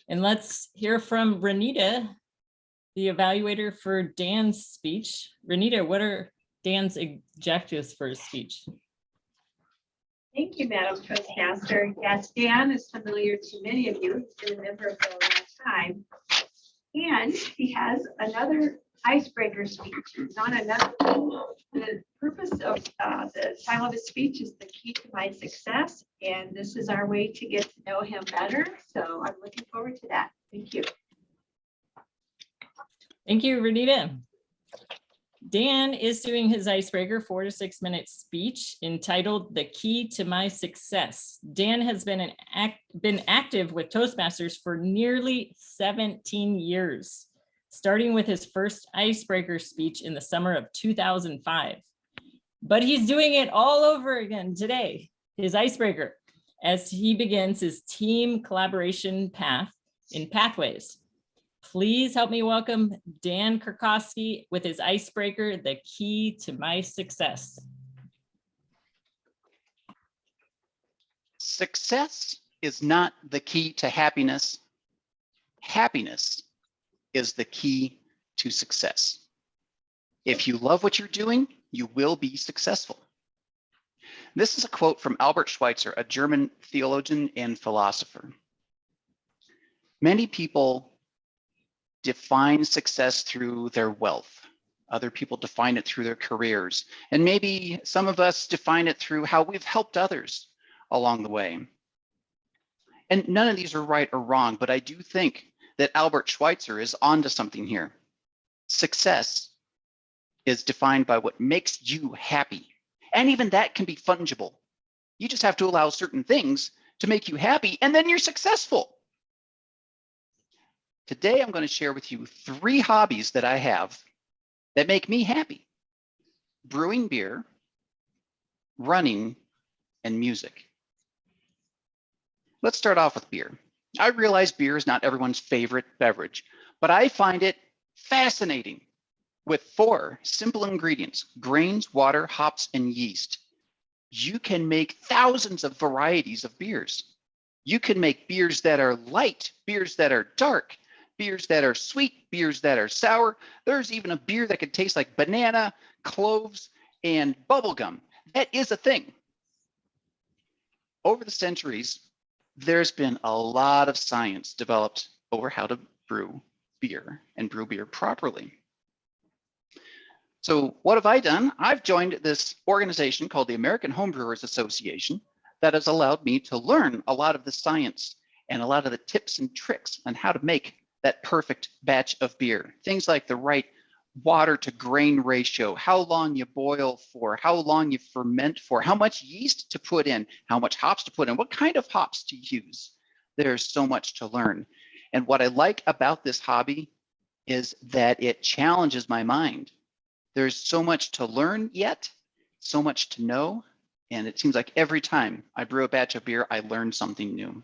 And let's hear from Renita, the evaluator for Dan's speech. Renita, what are Dan's objectives for his speech? Thank you, Madam Toastmaster. Yes, Dan is familiar to many of you. He's been a member for a long time. And he has another icebreaker speech. It's on another. The purpose of the title of his speech is the key to my success. And this is our way to get to know him better. So I'm looking forward to that. Thank you. Thank you, Renita. Dan is doing his icebreaker 4 to 6 minute speech entitled The Key to My Success. Dan has been active with Toastmasters for nearly 17 years, starting with his first icebreaker speech in the summer of 2005. But he's doing it all over again today, his icebreaker, as he begins his team collaboration path in Pathways. Please help me welcome Dan Kurkowski with his icebreaker, The Key to My Success. Success is not the key to happiness. Happiness is the key to success. If you love what you're doing, you will be successful. This is a quote from Albert Schweitzer, a German theologian and philosopher. Many people define success through their wealth. Other people define it through their careers. And maybe some of us define it through how we've helped others along the way. And none of these are right or wrong, but I do think that Albert Schweitzer is onto something here. Success is defined by what makes you happy. And even that can be fungible. You just have to allow certain things to make you happy, and then you're successful. Today, I'm going to share with you 3 hobbies that I have that make me happy: brewing beer, running, and music. Let's start off with beer. I realize beer is not everyone's favorite beverage, but I find it fascinating. With 4 simple ingredients: grains, water, hops, and yeast, you can make thousands of varieties of beers. You can make beers that are light, beers that are dark, beers that are sweet, beers that are sour. There's even a beer that could taste like banana, cloves, and bubblegum. That is a thing. Over the centuries, there's been a lot of science developed over how to brew beer and brew beer properly. So what have I done? I've joined this organization called the American Homebrewers Association that has allowed me to learn a lot of the science and a lot of the tips and tricks on how to make that perfect batch of beer. Things like the right water to grain ratio, how long you boil for, how long you ferment for, how much yeast to put in, how much hops to put in, what kind of hops to use. There's so much to learn. And what I like about this hobby is that it challenges my mind. There's so much to learn yet, so much to know. And it seems like every time I brew a batch of beer, I learn something new.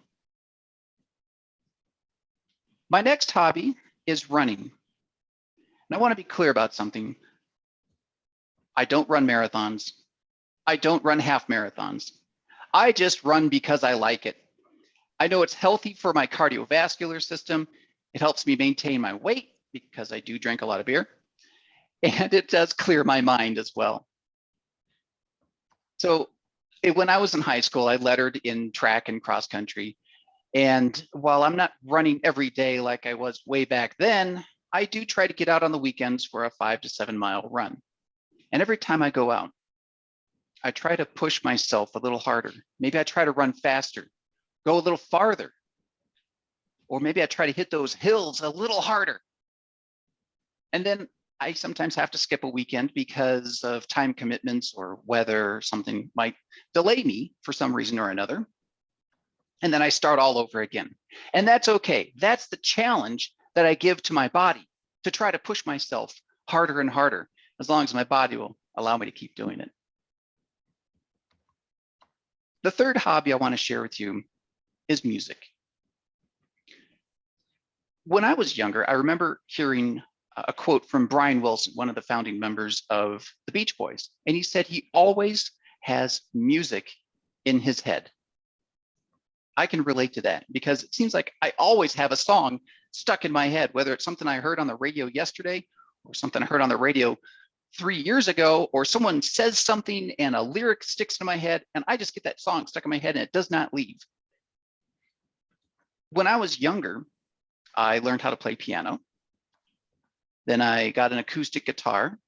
My next hobby is running. And I want to be clear about something. I don't run marathons. I don't run half marathons. I just run because I like it. I know it's healthy for my cardiovascular system. It helps me maintain my weight because I do drink a lot of beer. And it does clear my mind as well. So when I was in high school, I lettered in track and cross country. And while I'm not running every day like I was way back then, I do try to get out on the weekends for a 5 to 7 mile run. And every time I go out, I try to push myself a little harder. Maybe I try to run faster, go a little farther. Or maybe I try to hit those hills a little harder. And then I sometimes have to skip a weekend because of time commitments or weather, or something might delay me for some reason or another. And then I start all over again. And that's okay. That's the challenge that I give to my body, to try to push myself harder and harder, as long as my body will allow me to keep doing it. The third hobby I want to share with you is music. When I was younger, I remember hearing a quote from Brian Wilson, one of the founding members of the Beach Boys. And he said he always has music in his head. I can relate to that because it seems like I always have a song stuck in my head, whether it's something I heard on the radio yesterday or something I heard on the radio 3 years ago, or someone says something and a lyric sticks in my head and I just get that song stuck in my head and it does not leave. When I was younger, I learned how to play piano. Then I got an acoustic guitar,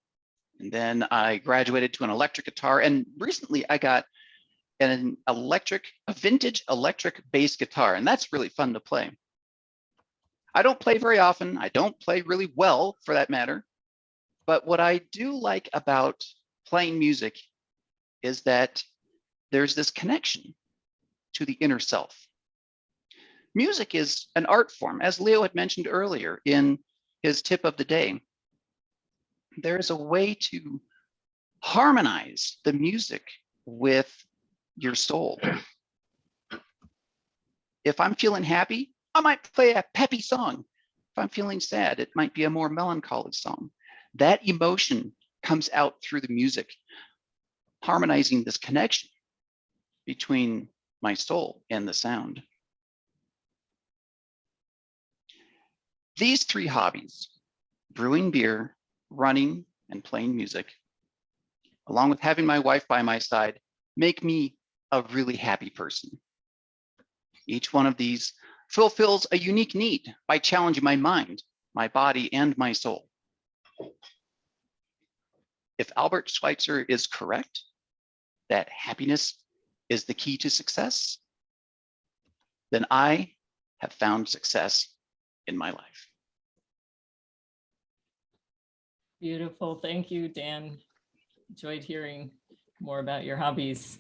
and then I graduated to an electric guitar. And recently I got a vintage electric bass guitar, and that's really fun to play. I don't play very often. I don't play really well for that matter. But what I do like about playing music is that there's this connection to the inner self. Music is an art form, as Leo had mentioned earlier in his tip of the day. There is a way to harmonize the music with your soul. If I'm feeling happy, I might play a peppy song. If I'm feeling sad, it might be a more melancholy song. That emotion comes out through the music, harmonizing this connection between my soul and the sound. These 3 hobbies, brewing beer, running, and playing music, along with having my wife by my side, make me a really happy person. Each one of these fulfills a unique need by challenging my mind, my body, and my soul. If Albert Schweitzer is correct, that happiness is the key to success, then I have found success in my life. Beautiful. Thank you, Dan. Enjoyed hearing more about your hobbies.